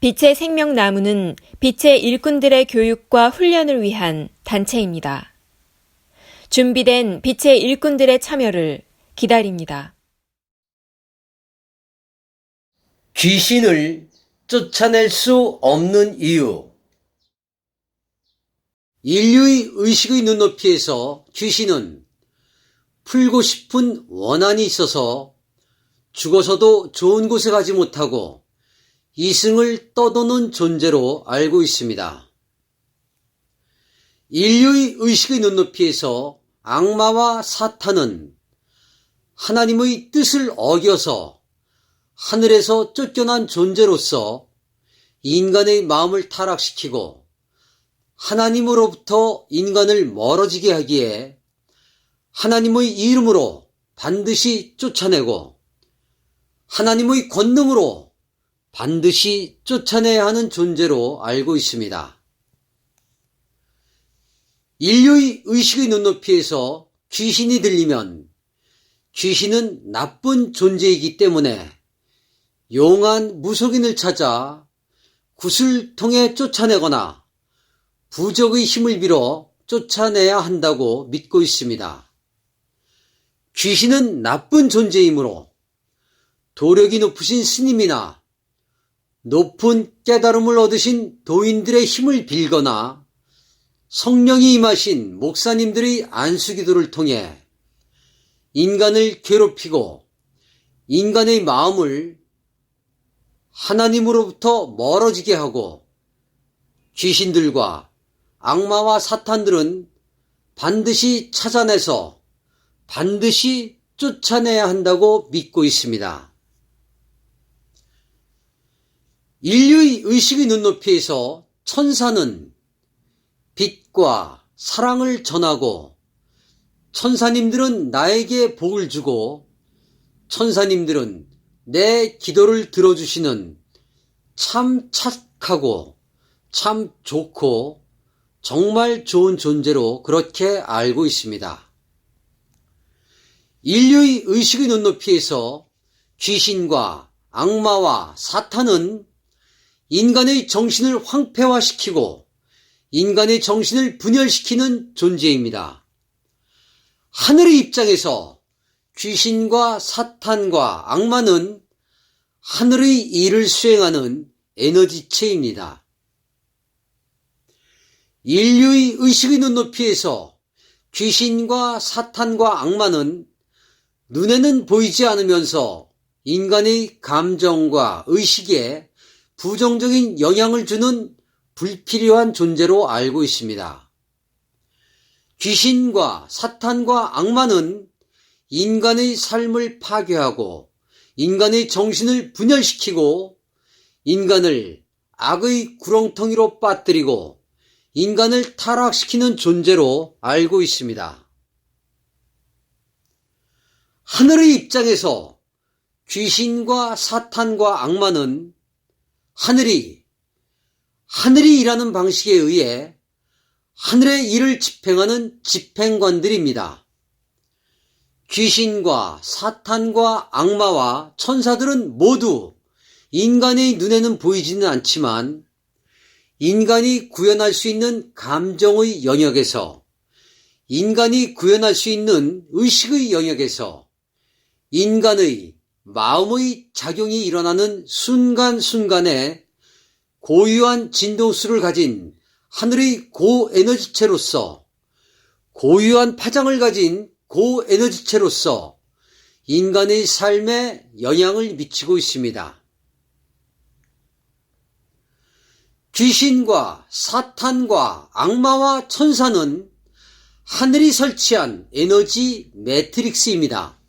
빛의 생명나무는 빛의 일꾼들의 교육과 훈련을 위한 단체입니다. 준비된 빛의 일꾼들의 참여를 기다립니다. 귀신을 쫓아낼 수 없는 이유. 인류의 의식의 눈높이에서 귀신은 풀고 싶은 원한이 있어서 죽어서도 좋은 곳에 가지 못하고 이승을 떠도는 존재로 알고 있습니다. 인류의 의식의 눈높이에서 악마와 사탄은 하나님의 뜻을 어겨서 하늘에서 쫓겨난 존재로서 인간의 마음을 타락시키고 하나님으로부터 인간을 멀어지게 하기에 하나님의 이름으로 반드시 쫓아내고 하나님의 권능으로 반드시 쫓아내야 하는 존재로 알고 있습니다. 인류의 의식의 눈높이에서 귀신이 들리면 귀신은 나쁜 존재이기 때문에 용한 무속인을 찾아 굿을 통해 쫓아내거나 부적의 힘을 빌어 쫓아내야 한다고 믿고 있습니다. 귀신은 나쁜 존재이므로 도력이 높으신 스님이나 높은 깨달음을 얻으신 도인들의 힘을 빌거나 성령이 임하신 목사님들의 안수기도를 통해 인간을 괴롭히고 인간의 마음을 하나님으로부터 멀어지게 하고 귀신들과 악마와 사탄들은 반드시 찾아내서 반드시 쫓아내야 한다고 믿고 있습니다. 인류의 의식의 눈높이에서 천사는 빛과 사랑을 전하고 천사님들은 나에게 복을 주고 천사님들은 내 기도를 들어주시는 참 착하고 참 좋고 정말 좋은 존재로 그렇게 알고 있습니다. 인류의 의식의 눈높이에서 귀신과 악마와 사탄은 인간의 정신을 황폐화시키고 인간의 정신을 분열시키는 존재입니다. 하늘의 입장에서 귀신과 사탄과 악마는 하늘의 일을 수행하는 에너지체입니다. 인류의 의식의 눈높이에서 귀신과 사탄과 악마는 눈에는 보이지 않으면서 인간의 감정과 의식에 부정적인 영향을 주는 불필요한 존재로 알고 있습니다. 귀신과 사탄과 악마는 인간의 삶을 파괴하고 인간의 정신을 분열시키고 인간을 악의 구렁텅이로 빠뜨리고 인간을 타락시키는 존재로 알고 있습니다. 하늘의 입장에서 귀신과 사탄과 악마는 하늘이 일하는 방식에 의해 하늘의 일을 집행하는 집행관들입니다. 귀신과 사탄과 악마와 천사들은 모두 인간의 눈에는 보이지는 않지만 인간이 구현할 수 있는 감정의 영역에서 인간이 구현할 수 있는 의식의 영역에서 인간의 마음의 작용이 일어나는 순간순간에 고유한 진동수를 가진 하늘의 고에너지체로서 고유한 파장을 가진 고에너지체로서 인간의 삶에 영향을 미치고 있습니다. 귀신과 사탄과 악마와 천사는 하늘이 설치한 에너지 매트릭스입니다.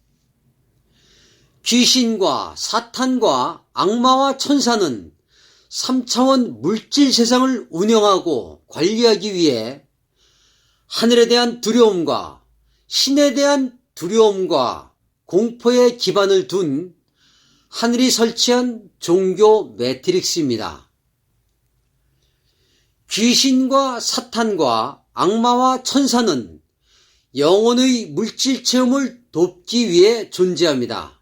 귀신과 사탄과 악마와 천사는 3차원 물질 세상을 운영하고 관리하기 위해 하늘에 대한 두려움과 신에 대한 두려움과 공포의 기반을 둔 하늘이 설치한 종교 매트릭스입니다. 귀신과 사탄과 악마와 천사는 영혼의 물질 체험을 돕기 위해 존재합니다.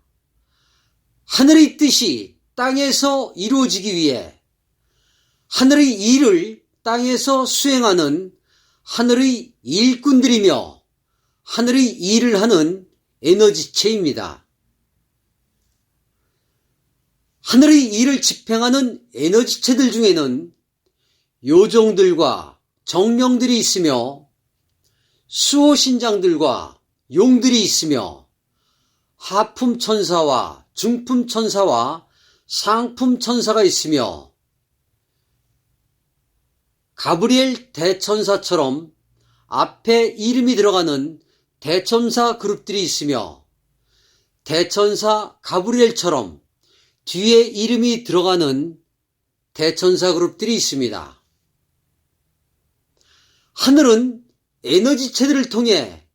하늘의 뜻이 땅에서 이루어지기 위해 하늘의 일을 땅에서 수행하는 하늘의 일꾼들이며 하늘의 일을 하는 에너지체입니다. 하늘의 일을 집행하는 에너지체들 중에는 요정들과 정령들이 있으며 수호신장들과 용들이 있으며 하품천사와 중품천사와 상품천사가 있으며 가브리엘 대천사처럼 앞에 이름이 들어가는 대천사 그룹들이 있으며 대천사 가브리엘처럼 뒤에 이름이 들어가는 대천사 그룹들이 있습니다. 하늘은 에너지체들을 통해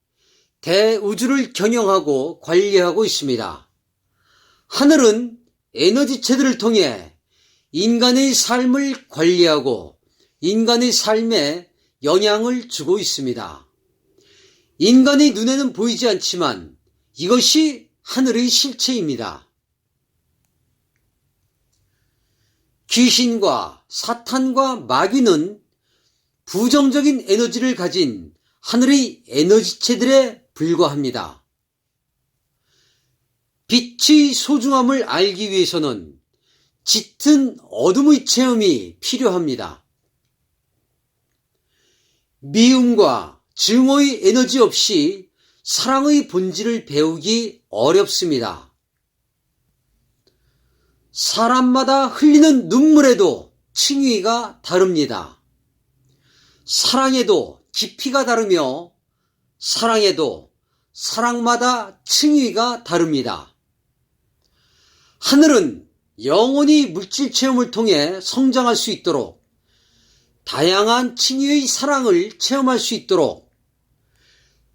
대우주를 경영하고 관리하고 있습니다. 하늘은 에너지체들을 통해 인간의 삶을 관리하고 인간의 삶에 영향을 주고 있습니다. 인간의 눈에는 보이지 않지만 이것이 하늘의 실체입니다. 귀신과 사탄과 마귀는 부정적인 에너지를 가진 하늘의 에너지체들에 불과합니다. 빛의 소중함을 알기 위해서는 짙은 어둠의 체험이 필요합니다. 미움과 증오의 에너지 없이 사랑의 본질을 배우기 어렵습니다. 사람마다 흘리는 눈물에도 층위가 다릅니다. 사랑에도 깊이가 다르며 사랑에도 사랑마다 층위가 다릅니다. 하늘은 영원히 물질 체험을 통해 성장할 수 있도록 다양한 층위의 사랑을 체험할 수 있도록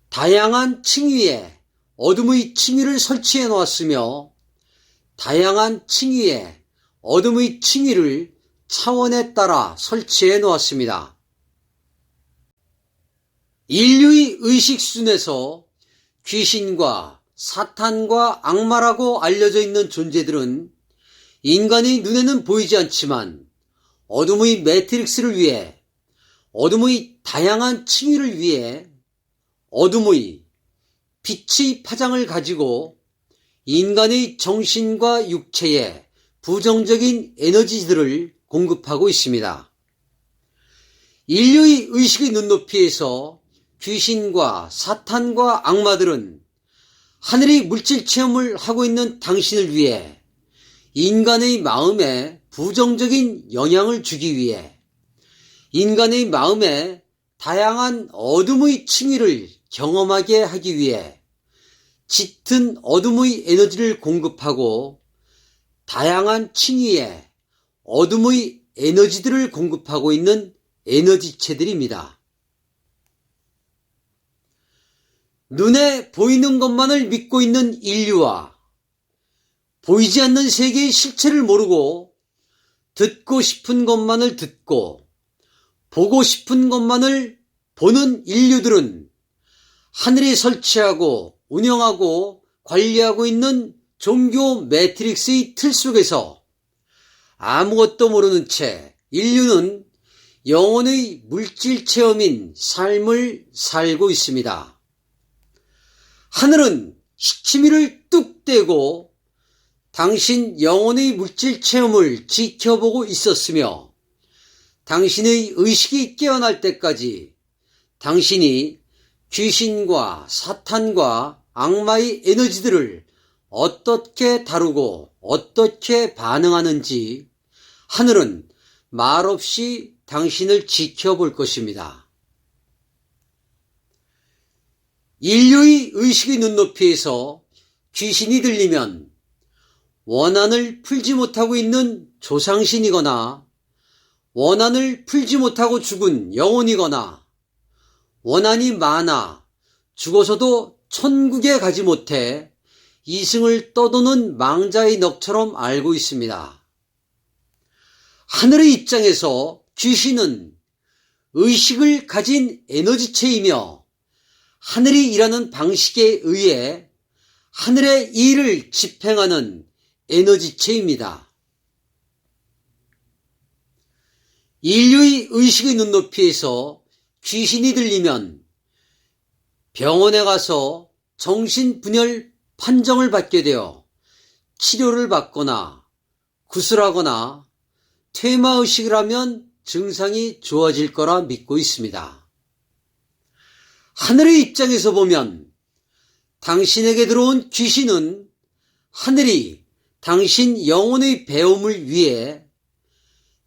다양한 층위에 어둠의 층위를 설치해 놓았으며 다양한 층위에 어둠의 층위를 차원에 따라 설치해 놓았습니다. 인류의 의식 수준에서 귀신과 사탄과 악마라고 알려져 있는 존재들은 인간의 눈에는 보이지 않지만 어둠의 매트릭스를 위해 어둠의 다양한 층위를 위해 어둠의 빛의 파장을 가지고 인간의 정신과 육체에 부정적인 에너지들을 공급하고 있습니다. 인류의 의식의 눈높이에서 귀신과 사탄과 악마들은 하늘의 물질 체험을 하고 있는 당신을 위해 인간의 마음에 부정적인 영향을 주기 위해 인간의 마음에 다양한 어둠의 층위를 경험하게 하기 위해 짙은 어둠의 에너지를 공급하고 다양한 층위에 어둠의 에너지들을 공급하고 있는 에너지체들입니다. 눈에 보이는 것만을 믿고 있는 인류와 보이지 않는 세계의 실체를 모르고 듣고 싶은 것만을 듣고 보고 싶은 것만을 보는 인류들은 하늘에 설치하고 운영하고 관리하고 있는 종교 매트릭스의 틀 속에서 아무것도 모르는 채 인류는 영혼의 물질 체험인 삶을 살고 있습니다. 하늘은 시치미를 뚝 떼고 당신 영혼의 물질 체험을 지켜보고 있었으며 당신의 의식이 깨어날 때까지 당신이 귀신과 사탄과 악마의 에너지들을 어떻게 다루고 어떻게 반응하는지 하늘은 말없이 당신을 지켜볼 것입니다. 인류의 의식의 눈높이에서 귀신이 들리면 원한을 풀지 못하고 있는 조상신이거나 원한을 풀지 못하고 죽은 영혼이거나 원한이 많아 죽어서도 천국에 가지 못해 이승을 떠도는 망자의 넋처럼 알고 있습니다. 하늘의 입장에서 귀신은 의식을 가진 에너지체이며 하늘이 일하는 방식에 의해 하늘의 일을 집행하는 에너지체입니다. 인류의 의식의 눈높이에서 귀신이 들리면 병원에 가서 정신분열 판정을 받게 되어 치료를 받거나 구술하거나 퇴마의식을 하면 증상이 좋아질 거라 믿고 있습니다. 하늘의 입장에서 보면 당신에게 들어온 귀신은 하늘이 당신 영혼의 배움을 위해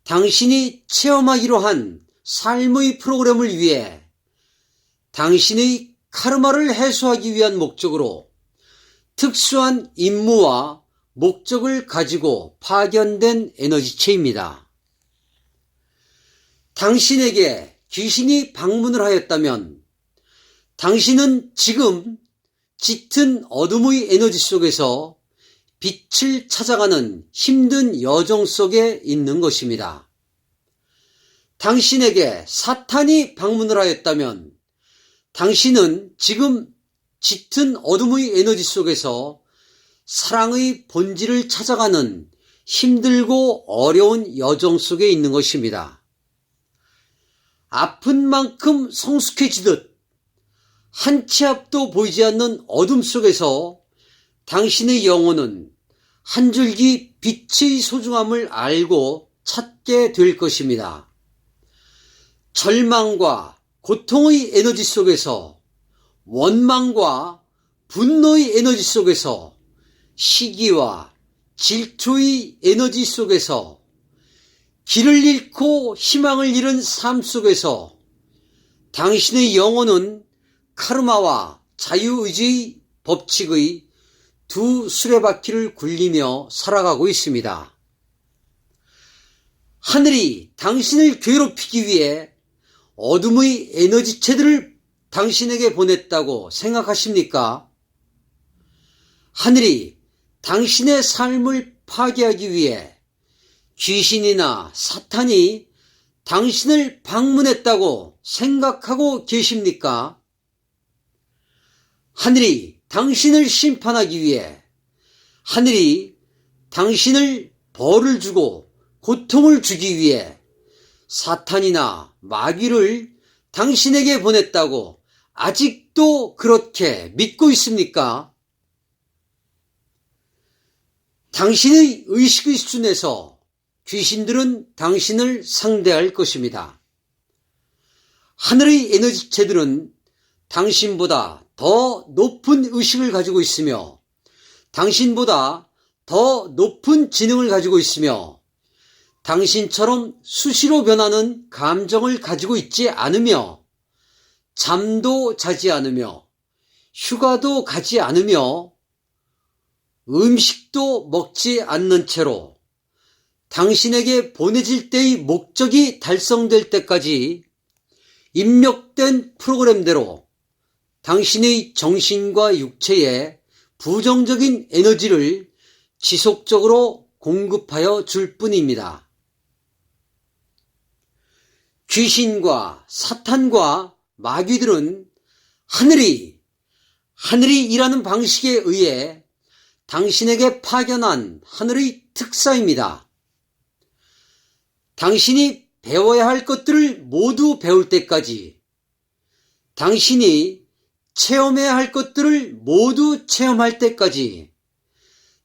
당신이 체험하기로 한 삶의 프로그램을 위해 당신의 카르마를 해소하기 위한 목적으로 특수한 임무와 목적을 가지고 파견된 에너지체입니다. 당신에게 귀신이 방문을 하였다면 당신은 지금 짙은 어둠의 에너지 속에서 빛을 찾아가는 힘든 여정 속에 있는 것입니다. 당신에게 사탄이 방문을 하였다면 당신은 지금 짙은 어둠의 에너지 속에서 사랑의 본질을 찾아가는 힘들고 어려운 여정 속에 있는 것입니다. 아픈 만큼 성숙해지듯 한 치 앞도 보이지 않는 어둠 속에서 당신의 영혼은 한 줄기 빛의 소중함을 알고 찾게 될 것입니다. 절망과 고통의 에너지 속에서, 원망과 분노의 에너지 속에서, 시기와 질투의 에너지 속에서, 길을 잃고 희망을 잃은 삶 속에서 당신의 영혼은 카르마와 자유의지의 법칙의 두 수레바퀴를 굴리며 살아가고 있습니다. 하늘이 당신을 괴롭히기 위해 어둠의 에너지체들을 당신에게 보냈다고 생각하십니까? 하늘이 당신의 삶을 파괴하기 위해 귀신이나 사탄이 당신을 방문했다고 생각하고 계십니까? 하늘이 당신을 심판하기 위해, 하늘이 당신을 벌을 주고 고통을 주기 위해 사탄이나 마귀를 당신에게 보냈다고 아직도 그렇게 믿고 있습니까? 당신의 의식의 수준에서 귀신들은 당신을 상대할 것입니다. 하늘의 에너지체들은 당신보다 더 높은 의식을 가지고 있으며 당신보다 더 높은 지능을 가지고 있으며 당신처럼 수시로 변하는 감정을 가지고 있지 않으며 잠도 자지 않으며 휴가도 가지 않으며 음식도 먹지 않는 채로 당신에게 보내질 때의 목적이 달성될 때까지 입력된 프로그램대로 당신의 정신과 육체에 부정적인 에너지를 지속적으로 공급하여 줄 뿐입니다. 귀신과 사탄과 마귀들은 하늘이 일하는 방식에 의해 당신에게 파견한 하늘의 특사입니다. 당신이 배워야 할 것들을 모두 배울 때까지, 당신이 체험해야 할 것들을 모두 체험할 때까지,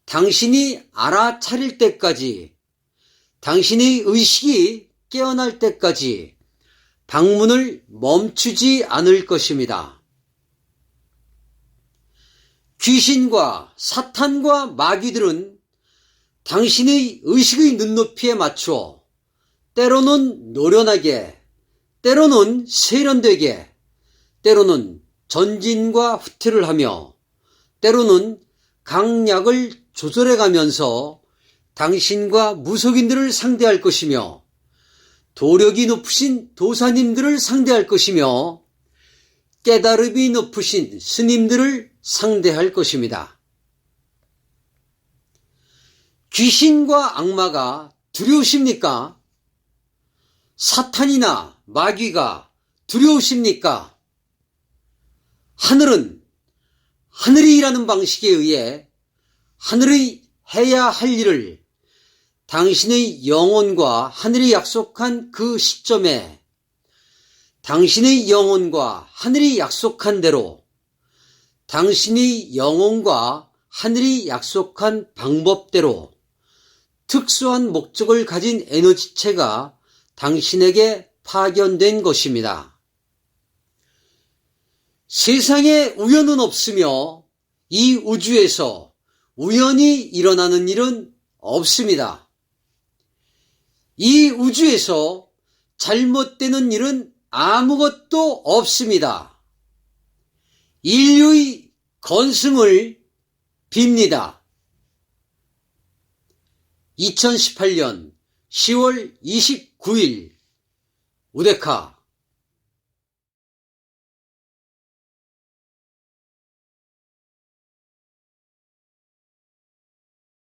당신이 알아차릴 때까지, 당신의 의식이 깨어날 때까지 방문을 멈추지 않을 것입니다. 귀신과 사탄과 마귀들은 당신의 의식의 눈높이에 맞추어 때로는 노련하게, 때로는 세련되게, 때로는 전진과 후퇴를 하며 때로는 강약을 조절해가면서 당신과 무속인들을 상대할 것이며 도력이 높으신 도사님들을 상대할 것이며 깨달음이 높으신 스님들을 상대할 것입니다. 귀신과 악마가 두려우십니까? 사탄이나 마귀가 두려우십니까? 하늘은 하늘이 일하는 방식에 의해 하늘의 해야 할 일을 당신의 영혼과 하늘이 약속한 그 시점에 당신의 영혼과 하늘이 약속한 대로 당신의 영혼과 하늘이 약속한 방법대로 특수한 목적을 가진 에너지체가 당신에게 파견된 것입니다. 세상에 우연은 없으며 이 우주에서 우연히 일어나는 일은 없습니다. 이 우주에서 잘못되는 일은 아무것도 없습니다. 인류의 건승을 빕니다. 2018년 10월 29일 우데카